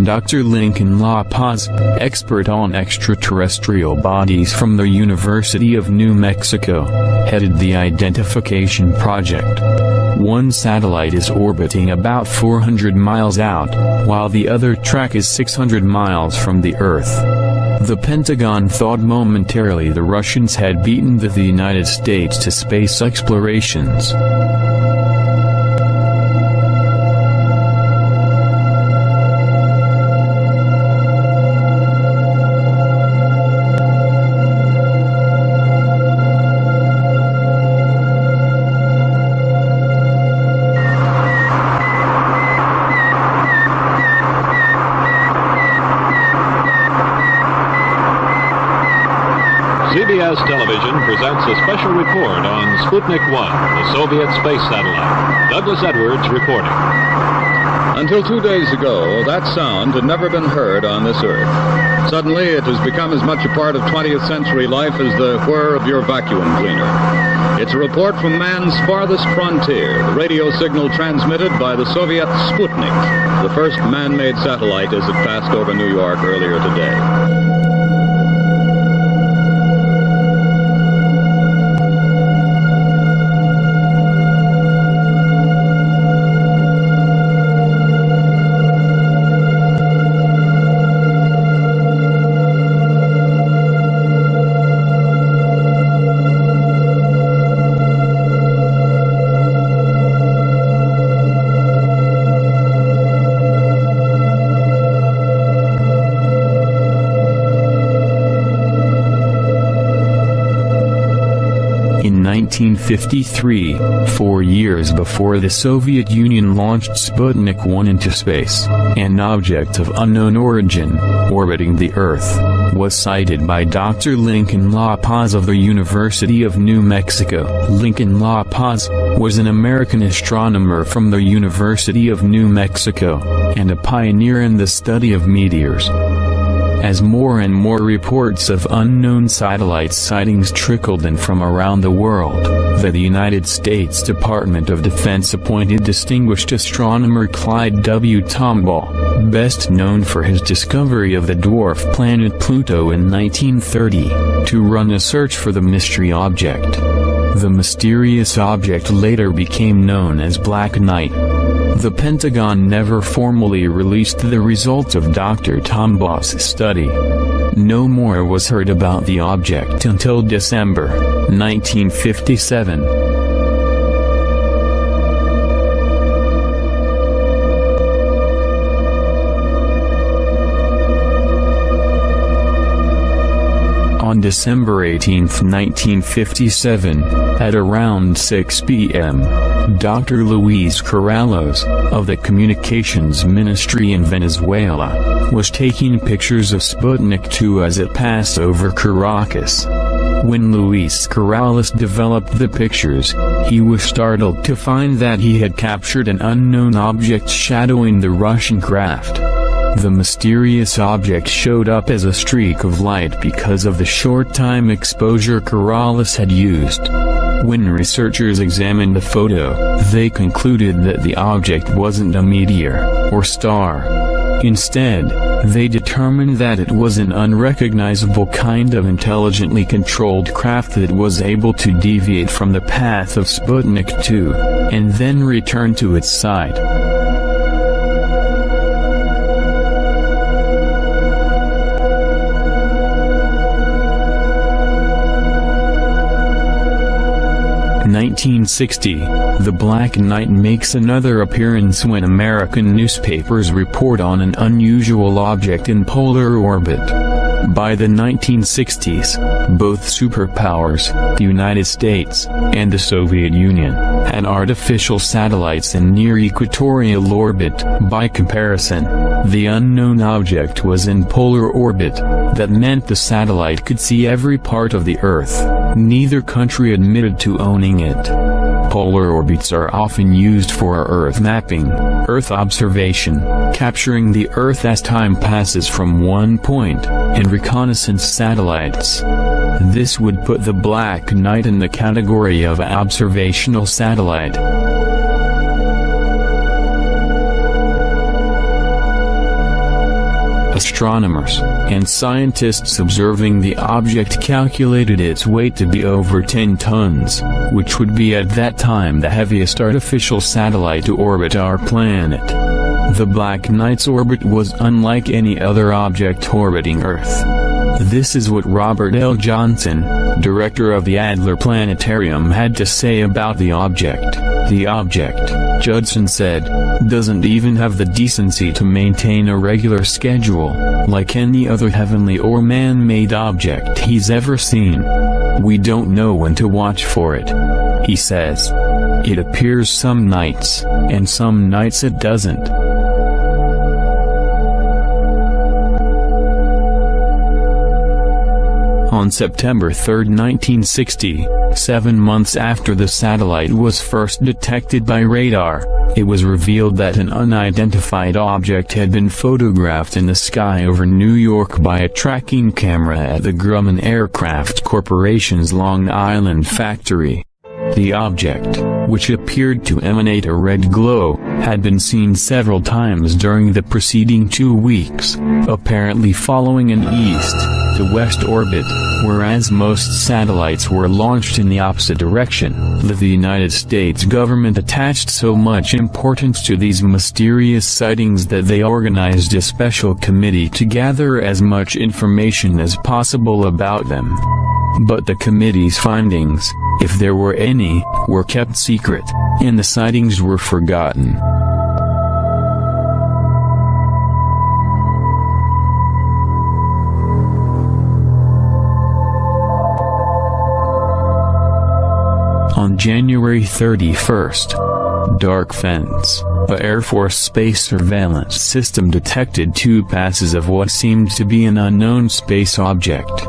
Dr. Lincoln La Paz, expert on extraterrestrial bodies from the University of New Mexico, headed the identification project. One satellite is orbiting about 400 miles out, while the other track is 600 miles from the Earth. The Pentagon thought momentarily the Russians had beaten the United States to space explorations. CBS Television presents a special report on Sputnik 1, the Soviet space satellite. Douglas Edwards reporting. Until 2 days ago, that sound had never been heard on this Earth. Suddenly, it has become as much a part of 20th century life as the whir of your vacuum cleaner. It's a report from man's farthest frontier, the radio signal transmitted by the Soviet Sputnik, the first man-made satellite as it passed over New York earlier today. In 1953, 4 years before the Soviet Union launched Sputnik 1 into space, an object of unknown origin, orbiting the Earth, was sighted by Dr. Lincoln La Paz of the University of New Mexico. Lincoln La Paz was an American astronomer from the University of New Mexico, and a pioneer in the study of meteors. As more and more reports of unknown satellite sightings trickled in from around the world, the United States Department of Defense appointed distinguished astronomer Clyde W. Tombaugh, best known for his discovery of the dwarf planet Pluto in 1930, to run a search for the mystery object. The mysterious object later became known as Black Knight. The Pentagon never formally released the results of Dr. Tombaugh's study. No more was heard about the object until December 1957. On December 18, 1957, at around 6 p.m., Dr. Luis Corrales, of the Communications Ministry in Venezuela, was taking pictures of Sputnik 2 as it passed over Caracas. When Luis Corrales developed the pictures, he was startled to find that he had captured an unknown object shadowing the Russian craft. The mysterious object showed up as a streak of light because of the short time exposure Corrales had used. When researchers examined the photo, they concluded that the object wasn't a meteor or star. Instead, they determined that it was an unrecognizable kind of intelligently controlled craft that was able to deviate from the path of Sputnik 2, and then return to its side. In 1960, the Black Knight makes another appearance when American newspapers report on an unusual object in polar orbit. By the 1960s, both superpowers, the United States and the Soviet Union, had artificial satellites in near equatorial orbit. By comparison, the unknown object was in polar orbit. That meant the satellite could see every part of the Earth. Neither country admitted to owning it. Polar orbits are often used for Earth mapping, Earth observation, capturing the Earth as time passes from one point, and reconnaissance satellites. This would put the Black Knight in the category of observational satellite. Astronomers and scientists observing the object calculated its weight to be over 10 tons, which would be at that time the heaviest artificial satellite to orbit our planet. The Black Knight's orbit was unlike any other object orbiting Earth. This is what Robert L. Johnson, director of the Adler Planetarium, had to say about the object. The object, Judson said, doesn't even have the decency to maintain a regular schedule, like any other heavenly or man-made object he's ever seen. We don't know when to watch for it, he says. It appears some nights, and some nights it doesn't. On September 3, 1960, 7 months after the satellite was first detected by radar, it was revealed that an unidentified object had been photographed in the sky over New York by a tracking camera at the Grumman Aircraft Corporation's Long Island factory. The object, which appeared to emanate a red glow, had been seen several times during the preceding 2 weeks, apparently following an east-to-west orbit, whereas most satellites were launched in the opposite direction. The United States government attached so much importance to these mysterious sightings that they organized a special committee to gather as much information as possible about them. But the committee's findings, if there were any, were kept secret, and the sightings were forgotten. On January 31st, Dark Fence, the Air Force space surveillance system, detected 2 passes of what seemed to be an unknown space object.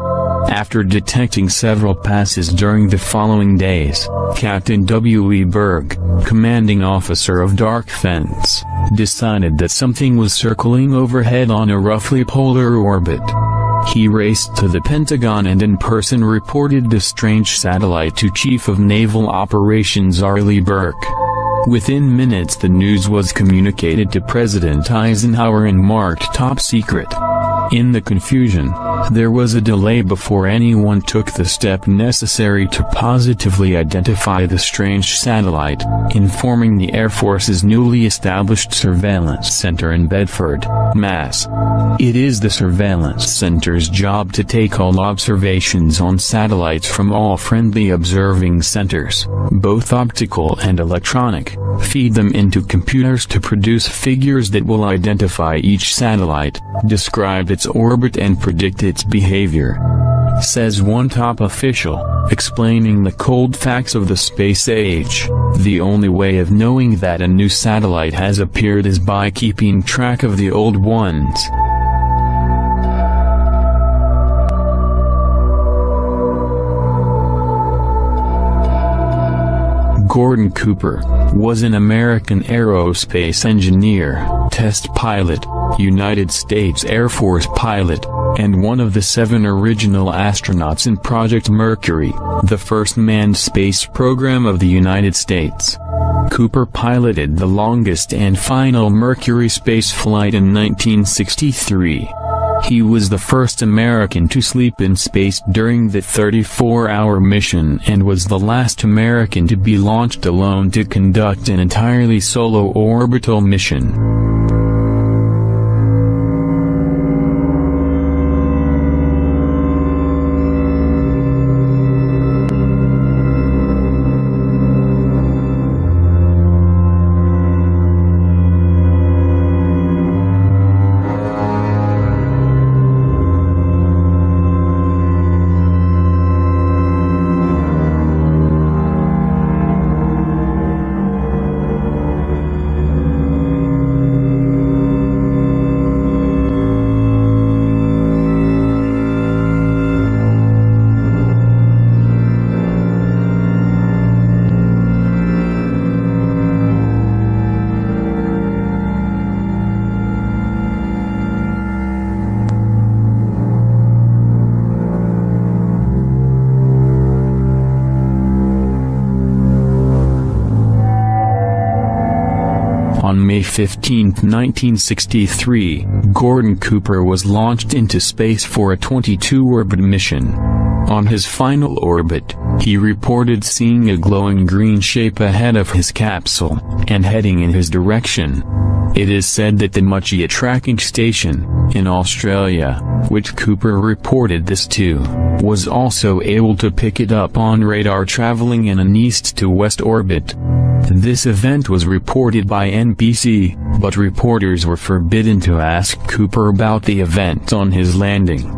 After detecting several passes during the following days, Captain W. E. Berg, commanding officer of Dark Fence, decided that something was circling overhead on a roughly polar orbit. He raced to the Pentagon and in person reported the strange satellite to Chief of Naval Operations Arleigh Burke. Within minutes the news was communicated to President Eisenhower and marked top secret. In the confusion, there was a delay before anyone took the step necessary to positively identify the strange satellite, informing the Air Force's newly established surveillance center in Bedford, Mass. It is the surveillance center's job to take all observations on satellites from all friendly observing centers, both optical and electronic, feed them into computers to produce figures that will identify each satellite, describe its orbit and predict its behavior. Says one top official, explaining the cold facts of the space age. The only way of knowing that a new satellite has appeared is by keeping track of the old ones. Gordon Cooper was an American aerospace engineer, test pilot, United States Air Force pilot, and one of the 7 original astronauts in Project Mercury, the first manned space program of the United States. Cooper piloted the longest and final Mercury space flight in 1963. He was the first American to sleep in space during the 34-hour mission and was the last American to be launched alone to conduct an entirely solo orbital mission. On May 15, 1963, Gordon Cooper was launched into space for a 22-orbit mission. On his final orbit, he reported seeing a glowing green shape ahead of his capsule, and heading in his direction. It is said that the Muchia tracking station, in Australia, which Cooper reported this to, was also able to pick it up on radar traveling in an east-to-west orbit. This event was reported by NBC, but reporters were forbidden to ask Cooper about the event on his landing.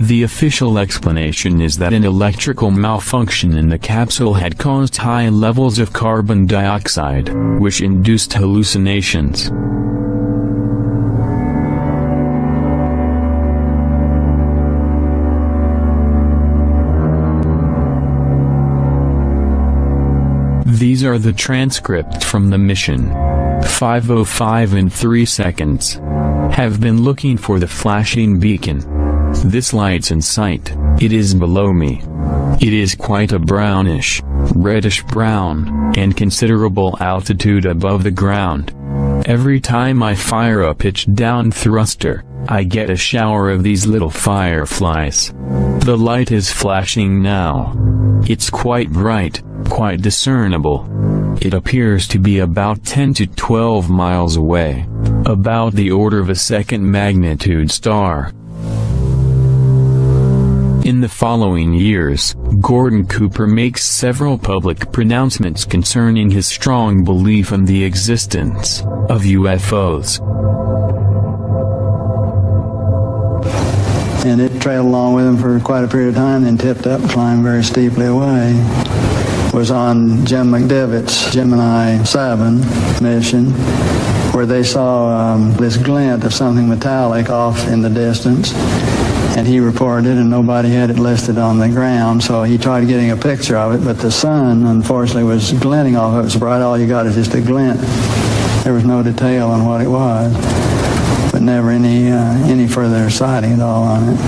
The official explanation is that an electrical malfunction in the capsule had caused high levels of carbon dioxide, which induced hallucinations. These are the transcripts from the mission. 5:05 and 3 seconds. Have been looking for the flashing beacon. This light's in sight. It is below me. It is quite a brownish, reddish-brown, and considerable altitude above the ground. Every time I fire a pitch-down thruster, I get a shower of these little fireflies. The light is flashing now. It's quite bright, quite discernible. It appears to be about 10 to 12 miles away, about the order of a second magnitude star. In the following years, Gordon Cooper makes several public pronouncements concerning his strong belief in the existence of UFOs. And it trailed along with him for quite a period of time, then tipped up and climbed very steeply away. Was on Jim McDivitt's Gemini 7 mission, where they saw this glint of something metallic off in the distance. And he reported, and nobody had it listed on the ground, so he tried getting a picture of it, but the sun, unfortunately, was glinting off of it so bright, all you got is just a glint. There was no detail on what it was, but never any further sighting at all on it.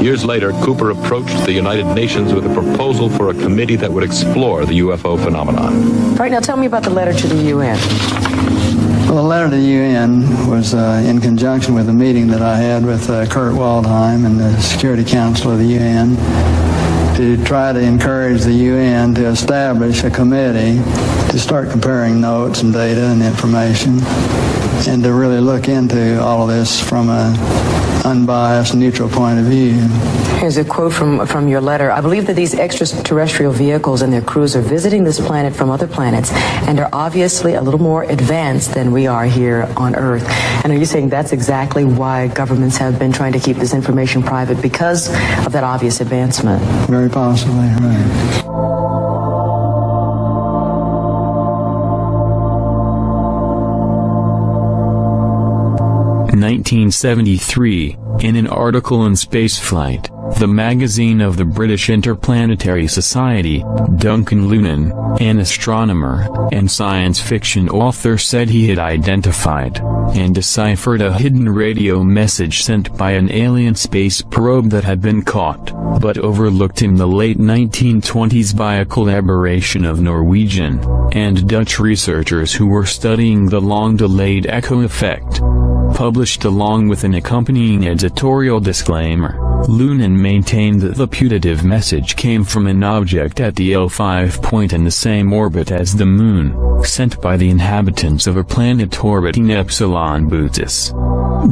Years later, Cooper approached the United Nations with a proposal for a committee that would explore the UFO phenomenon. All right, now tell me about the letter to the UN. Well, the letter to the UN was in conjunction with a meeting that I had with Kurt Waldheim and the Security Council of the UN to try to encourage the UN to establish a committee to start comparing notes and data and information and to really look into all of this from an unbiased, neutral point of view. Here's a quote from your letter. I believe that these extraterrestrial vehicles and their crews are visiting this planet from other planets and are obviously a little more advanced than we are here on Earth. And are you saying that's exactly why governments have been trying to keep this information private, because of that obvious advancement? Very possibly, right. 1973, in an article in Spaceflight, The magazine of the British Interplanetary Society, Duncan Lunan, an astronomer and science fiction author, said he had identified and deciphered a hidden radio message sent by an alien space probe that had been caught, but overlooked in the late 1920s by a collaboration of Norwegian and Dutch researchers who were studying the long-delayed echo effect. Published along with an accompanying editorial disclaimer, Lunan maintained that the putative message came from an object at the L5 point in the same orbit as the Moon, sent by the inhabitants of a planet orbiting Epsilon Bootis.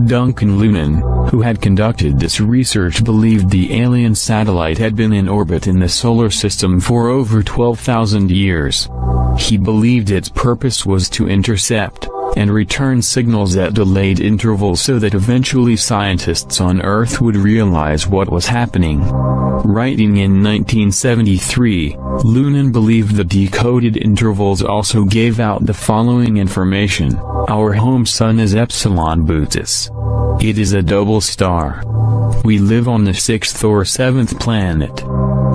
Duncan Lunan, who had conducted this research, believed the alien satellite had been in orbit in the solar system for over 12,000 years. He believed its purpose was to intercept and return signals at delayed intervals so that eventually scientists on Earth would realize what was happening. Writing in 1973, Lunan believed the decoded intervals also gave out the following information: our home sun is Epsilon Bootis. It is a double star. We live on the 6th or 7th planet,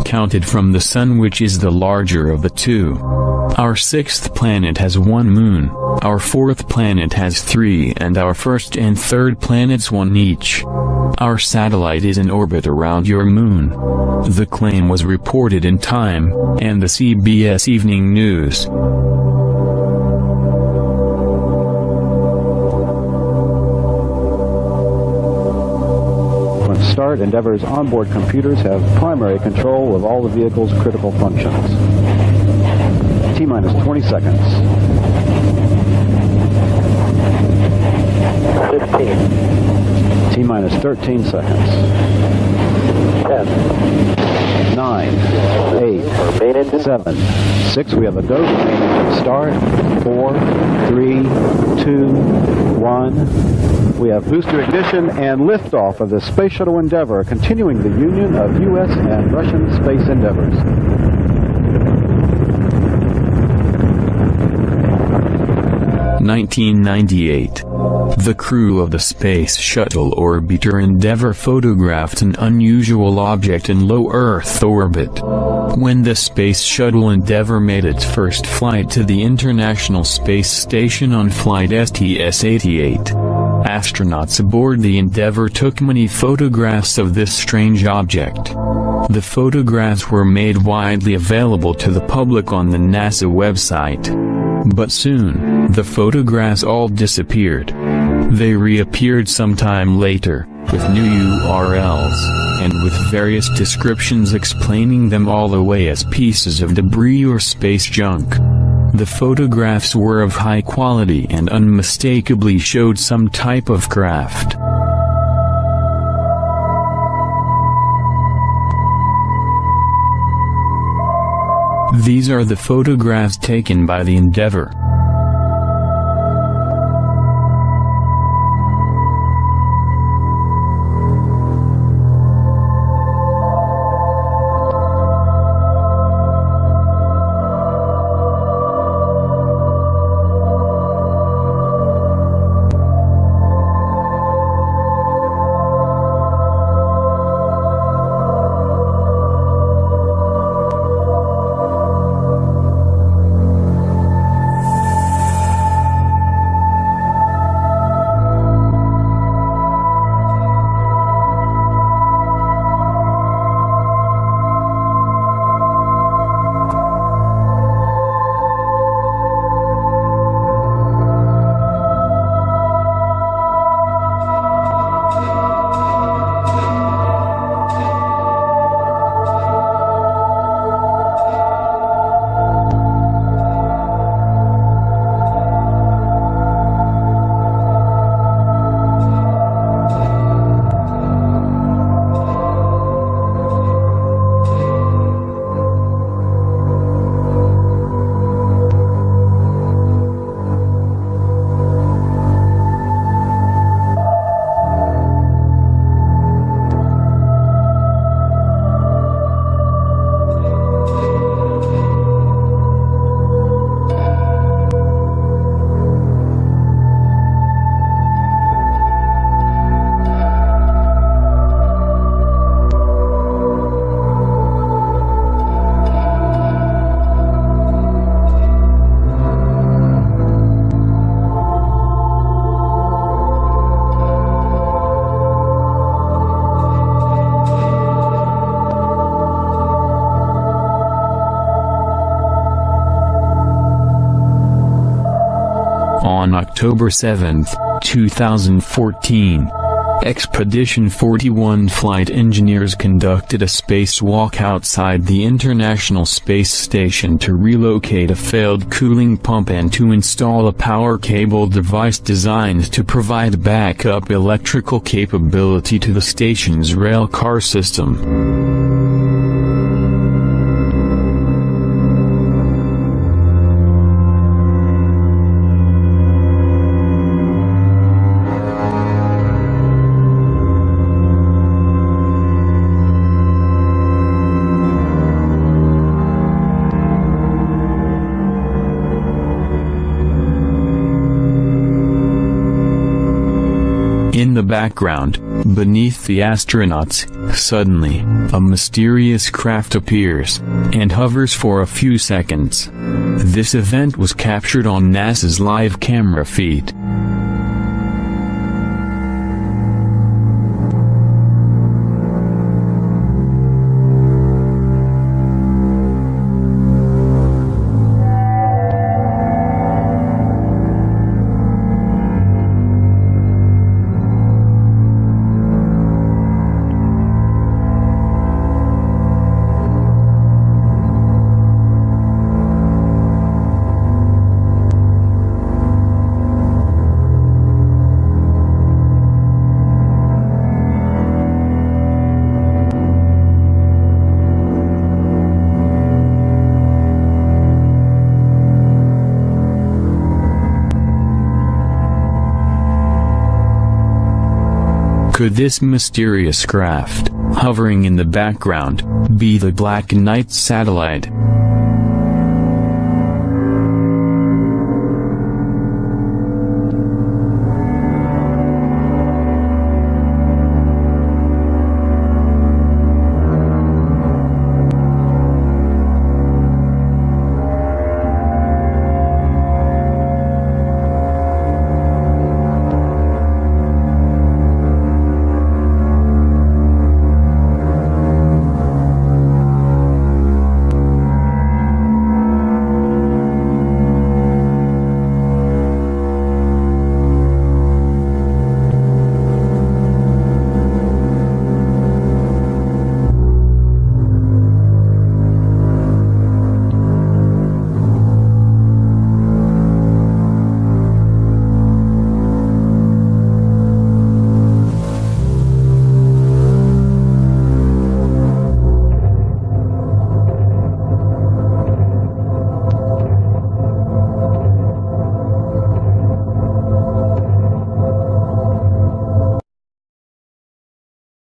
counted from the sun, which is the larger of the two. Our 6th planet has 1 moon, our 4th planet has 3, and our 1st and 3rd planets 1 each. Our satellite is in orbit around your moon. The claim was reported in Time and the CBS Evening News. When start, Endeavour's onboard computers have primary control of all the vehicle's critical functions. T-minus 20 seconds. 15. T-minus 13 seconds. 10. 9. 8. 7. 6. We have a go. Main engine start. 4. 3. 2. 1. We have booster ignition and liftoff of the Space Shuttle Endeavour, continuing the union of U.S. and Russian space endeavors. (1998). The crew of the Space Shuttle Orbiter Endeavour photographed an unusual object in low Earth orbit. When the Space Shuttle Endeavour made its first flight to the International Space Station on flight STS-88, astronauts aboard the Endeavour took many photographs of this strange object. The photographs were made widely available to the public on the NASA website. But soon, the photographs all disappeared. They reappeared sometime later, with new URLs, and with various descriptions explaining them all away as pieces of debris or space junk. The photographs were of high quality and unmistakably showed some type of craft. These are the photographs taken by the Endeavour. On October 7, 2014, Expedition 41 flight engineers conducted a spacewalk outside the International Space Station to relocate a failed cooling pump and to install a power cable device designed to provide backup electrical capability to the station's rail car system. In the background, beneath the astronauts, suddenly, a mysterious craft appears, and hovers for a few seconds. This event was captured on NASA's live camera feed. Could this mysterious craft, hovering in the background, be the Black Knight satellite?